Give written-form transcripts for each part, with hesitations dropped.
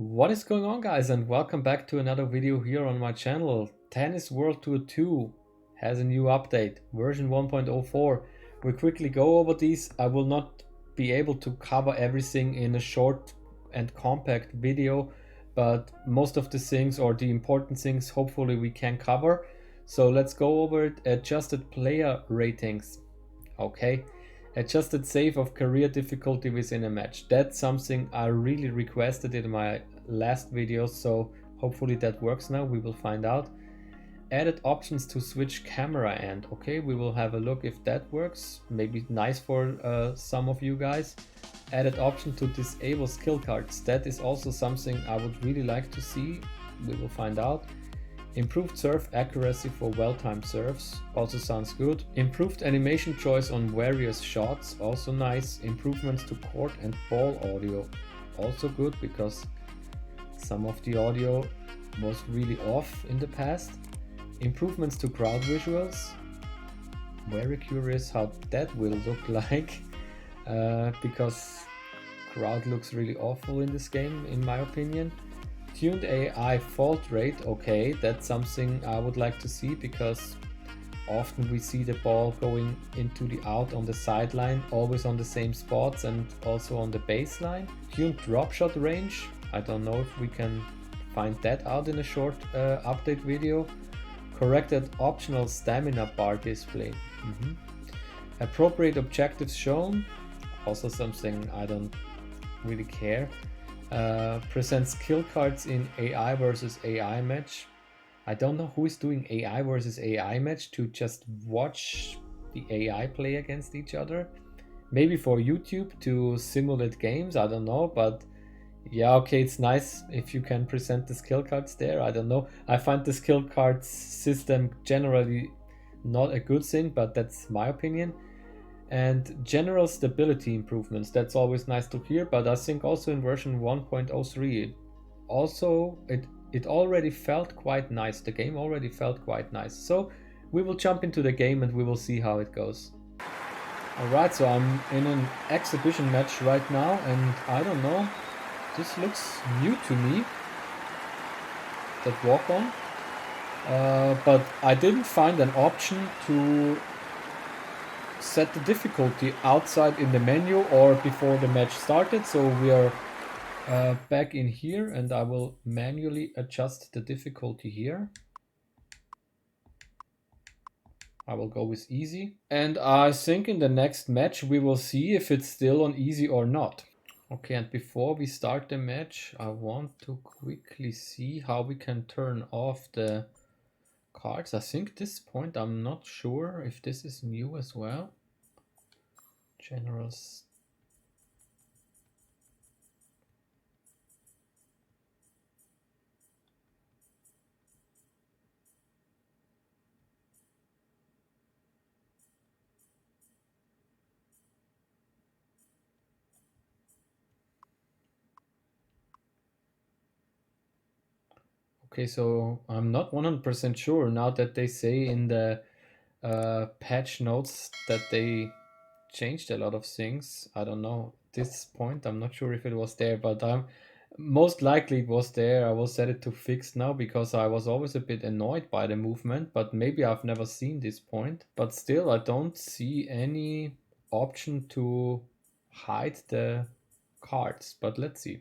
What is going on, guys, and welcome back to another video here on my channel. Tennis World Tour 2 has a new update, version 1.04. We'll quickly go over these. I will not be able to cover everything in a short and compact video, but most of the things or the important things hopefully we can cover. So let's go over it. Adjusted player ratings. Okay. Adjusted save of career difficulty within a match. That's something I really requested in my last video, so hopefully that works now. We will find out. Added options to switch camera end. Okay, we will have a look if that works. Maybe nice for some of you guys. Added option to disable skill cards. That is also something I would really like to see. We will find out. Improved serve accuracy for well-timed serves, also sounds good. Improved animation choice on various shots, also nice. Improvements to court and ball audio, also good because some of the audio was really off in the past. Improvements to crowd visuals, very curious how that will look like because crowd looks really awful in this game in my opinion. Tuned AI fault rate, okay, that's something I would like to see because often we see the ball going into the out on the sideline, always on the same spots and also on the baseline. Tuned drop shot range, I don't know if we can find that out in a short update video. Corrected optional stamina bar display. Appropriate objectives shown, also something I don't really care. Present skill cards in AI versus AI match. I don't know who is doing AI versus AI match to just watch the AI play against each other. Maybe for YouTube to simulate games, I don't know, but yeah, okay, it's nice if you can present the skill cards there. I don't know. I find the skill cards system generally not a good thing, but that's my opinion. And general stability improvements, that's always nice to hear, but I think also in version 1.03 it already felt quite nice. The game already felt quite nice. So we will jump into the game and we will see how it goes. Alright, so I'm in an exhibition match right now and I don't know, this looks new to me, that walk on, but I didn't find an option to set the difficulty outside in the menu or before the match started, so we are back in here and I will manually adjust the difficulty here. I will go with easy and I think in the next match we will see if it's still on easy or not. Okay, and before we start the match I want to quickly see how we can turn off the cards. I think this point I'm not sure if this is new as well. Generals. Okay, so I'm not 100% sure now that they say in the patch notes that they changed a lot of things. I don't know. At this point, I'm not sure if it was there, but most likely it was there. I will set it to fixed now because I was always a bit annoyed by the movement, but maybe I've never seen this point. But still, I don't see any option to hide the cards, but let's see.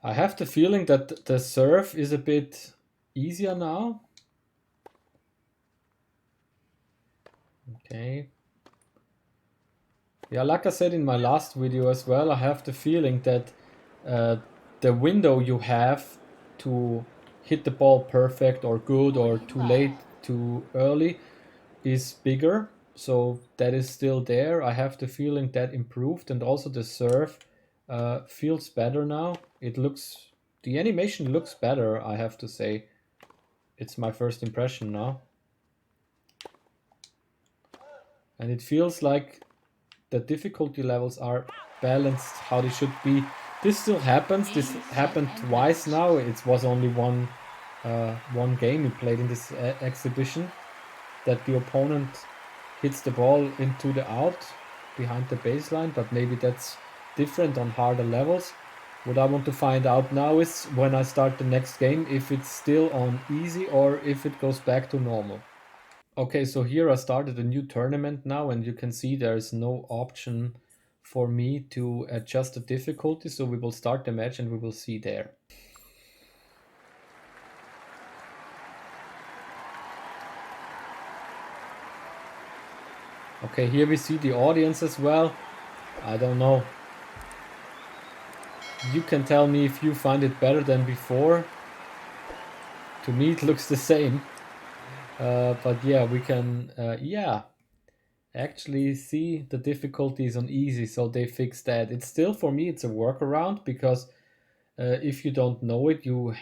I have the feeling that the serve is a bit easier now. Okay. Yeah, like I said in my last video as well, I have the feeling that the window you have to hit the ball perfect or good or too late, too early is bigger. So that is still there. I have the feeling that improved, and also the serve feels better now. The animation looks better, I have to say. It's my first impression now. and it feels like the difficulty levels are balanced how they should be. This still happens. This happened twice now. It was only one game we played in this exhibition, that the opponent hits the ball into the out behind the baseline, but maybe that's different on harder levels. What I want to find out now is when I start the next game, if it's still on easy or if it goes back to normal. Okay, so here I started a new tournament now, and you can see there is no option for me to adjust the difficulty, so we will start the match and we will see there. Okay, here we see the audience as well. I don't know. You can tell me if you find it better than before. To me it looks the same. But yeah, we can actually see the difficulties on easy, so they fixed that. It's still, for me, it's a workaround, because if you don't know it, you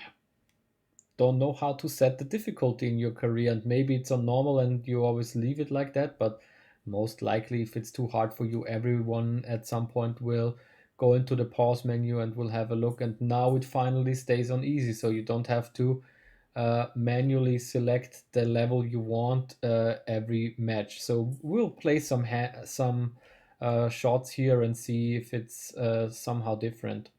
don't know how to set the difficulty in your career, and maybe it's on normal and you always leave it like that, but most likely if it's too hard for you, everyone at some point will go into the pause menu and will have a look, and now it finally stays on easy, so you don't have to manually select the level you want every match. So we'll play some shots here and see if it's somehow different.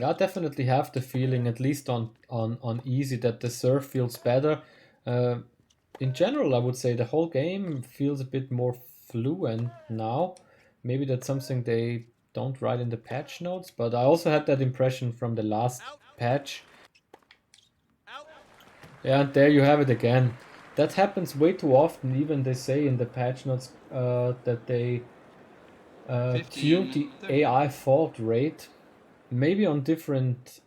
I definitely have the feeling, at least on easy, that the serve feels better. In general, I would say the whole game feels a bit more fluent now. Maybe that's something they don't write in the patch notes, but I also had that impression from the last patch. Yeah, and there you have it again. That happens way too often. Even they say in the patch notes that they tuned the AI fault rate. Maybe on different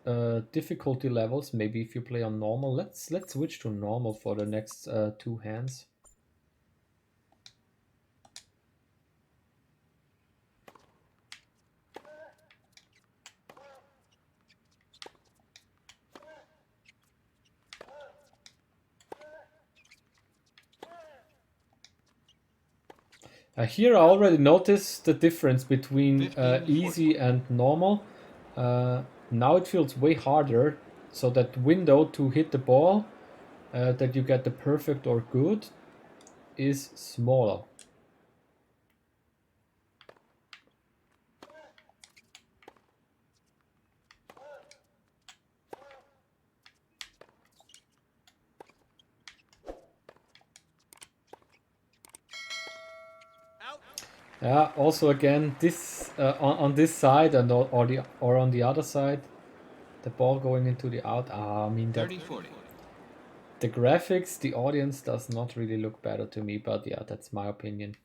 difficulty levels. Maybe if you play on normal. Let's switch to normal for the next two hands. Here I already noticed the difference between easy and normal. Now it feels way harder, so that window to hit the ball, that you get the perfect or good, is smaller. Yeah. Also, again, this on this side and or on the other side, the ball going into the out. I mean that 30-40. the graphics, the audience does not really look better to me, but yeah, that's my opinion.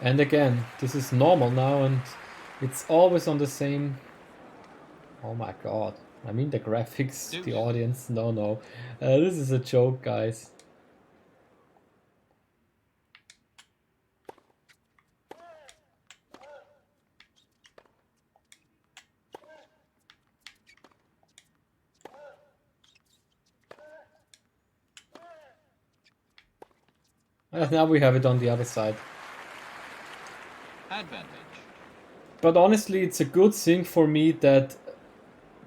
And again, this is normal now, and it's always on the same. Oh my god. I mean the graphics, the audience, no. This is a joke, guys. Now we have it on the other side. Advantage. But honestly, it's a good thing for me that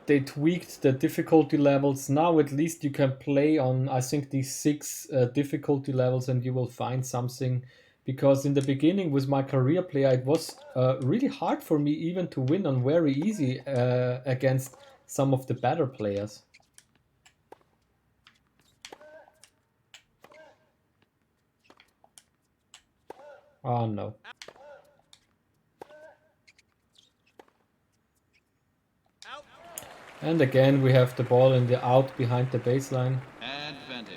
they tweaked the difficulty levels. Now at least you can play on, I think, these 6 difficulty levels, and you will find something. Because in the beginning with my career player, it was really hard for me even to win on very easy against some of the better players. Oh no. And again, we have the ball in the out behind the baseline. Advantage.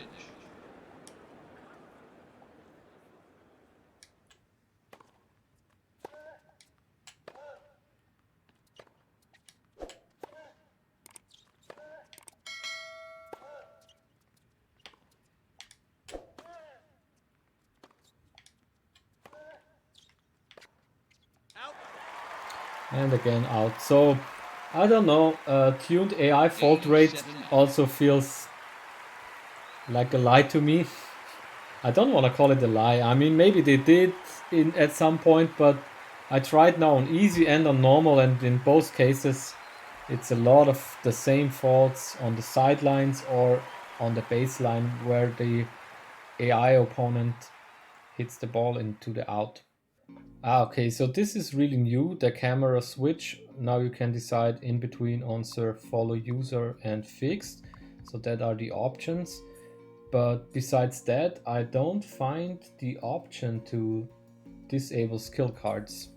And again out. So I don't know, tuned AI fault rate also feels like a lie to me. I don't want to call it a lie. I mean, maybe they did at some point, but I tried now on easy and on normal, and in both cases it's a lot of the same faults on the sidelines or on the baseline where the AI opponent hits the ball into the out. Okay, so this is really new, the camera switch. Now you can decide in between on serve, follow user and fixed. So that are the options. But besides that, I don't find the option to disable skill cards.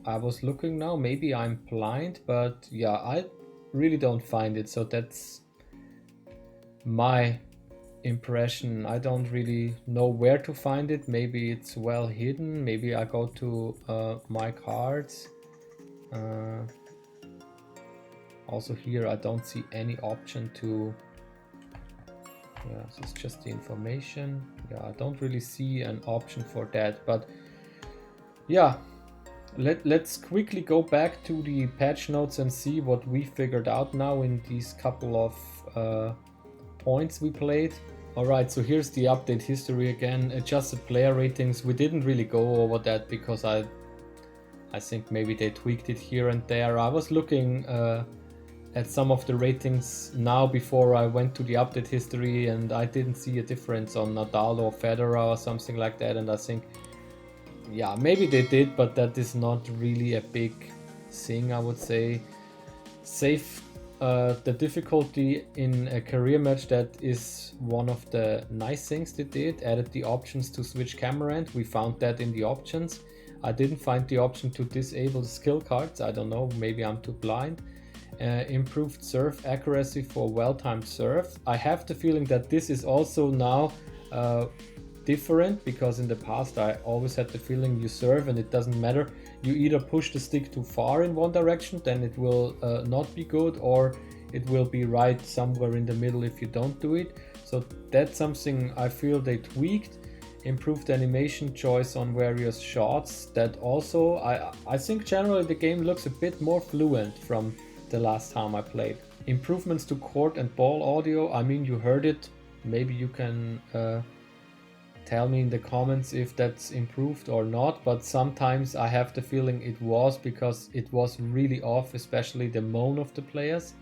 I was looking now, maybe I'm blind, but yeah, I really don't find it. So that's my impression. I don't really know where to find it. Maybe it's well hidden. Maybe I go to my cards. Also here I don't see any option to, yeah, this is just the information. Yeah, I don't really see an option for that, but yeah, let's quickly go back to the patch notes and see what we figured out now in these couple of points we played. Alright, so here's the update history again. Adjusted player ratings. We didn't really go over that because I think maybe they tweaked it here and there. I was looking at some of the ratings now before I went to the update history, and I didn't see a difference on Nadal or Federer or something like that, and I think, yeah, maybe they did, but that is not really a big thing, I would say. Save the difficulty in a career match, that is one of the nice things they did. Added the options to switch camera end. We found that in the options. I didn't find the option to disable the skill cards. I don't know, maybe I'm too blind. Improved serve accuracy for well-timed serve. I have the feeling that this is also now different, because in the past I always had the feeling you serve and it doesn't matter. You either push the stick too far in one direction, then it will not be good, or it will be right somewhere in the middle if you don't do it. So that's something I feel they tweaked. Improved animation choice on various shots. That also, I think generally the game looks a bit more fluent from the last time I played. Improvements to court and ball audio. I mean, you heard it. Maybe you can tell me in the comments if that's improved or not, but sometimes I have the feeling it was, because it was really off, especially the moan of the players.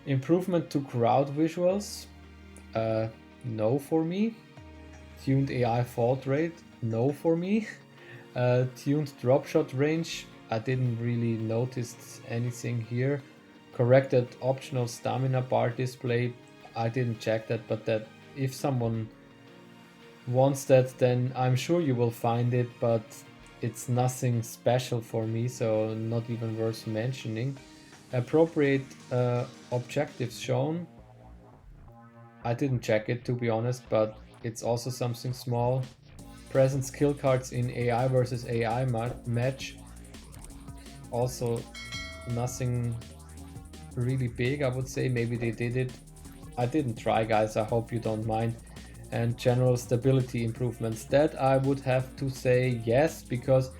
Improvement to crowd visuals. No for me. Tuned AI fault rate. No for me. Tuned drop shot range. I didn't really notice anything here. Corrected optional stamina bar display. I didn't check that, but that if someone wants that, then I'm sure you will find it, but it's nothing special for me, so not even worth mentioning. Appropriate objectives shown. I didn't check it, to be honest, but it's also something small. Present skill cards in AI versus AI match. Also nothing really big, I would say. Maybe they did it. I didn't try, guys, I hope you don't mind. And general stability improvements, that I would have to say yes, because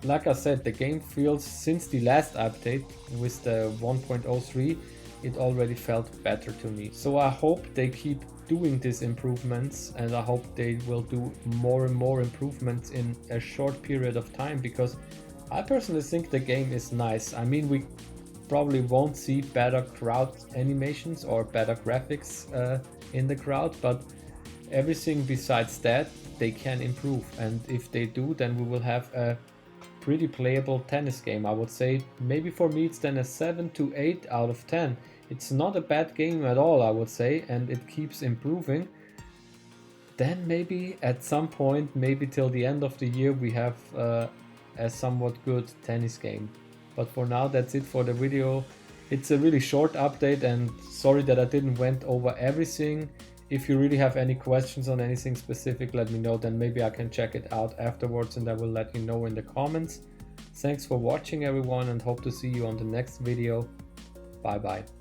like I said, the game feels, since the last update with the 1.03, it already felt better to me. So I hope they keep doing these improvements, and I hope they will do more and more improvements in a short period of time, because I personally think the game is nice. I mean, we probably won't see better crowd animations or better graphics in the crowd, but everything besides that they can improve, and if they do, then we will have a pretty playable tennis game. I would say maybe for me it's then a 7 to 8 out of 10. It's not a bad game at all, I would say, and it keeps improving. Then maybe at some point, maybe till the end of the year, we have a somewhat good tennis game. But for now, that's it for the video. It's a really short update, and sorry that I didn't went over everything. If you really have any questions on anything specific, let me know, then maybe I can check it out afterwards and I will let you know in the comments. Thanks for watching, everyone, and hope to see you on the next video. Bye bye.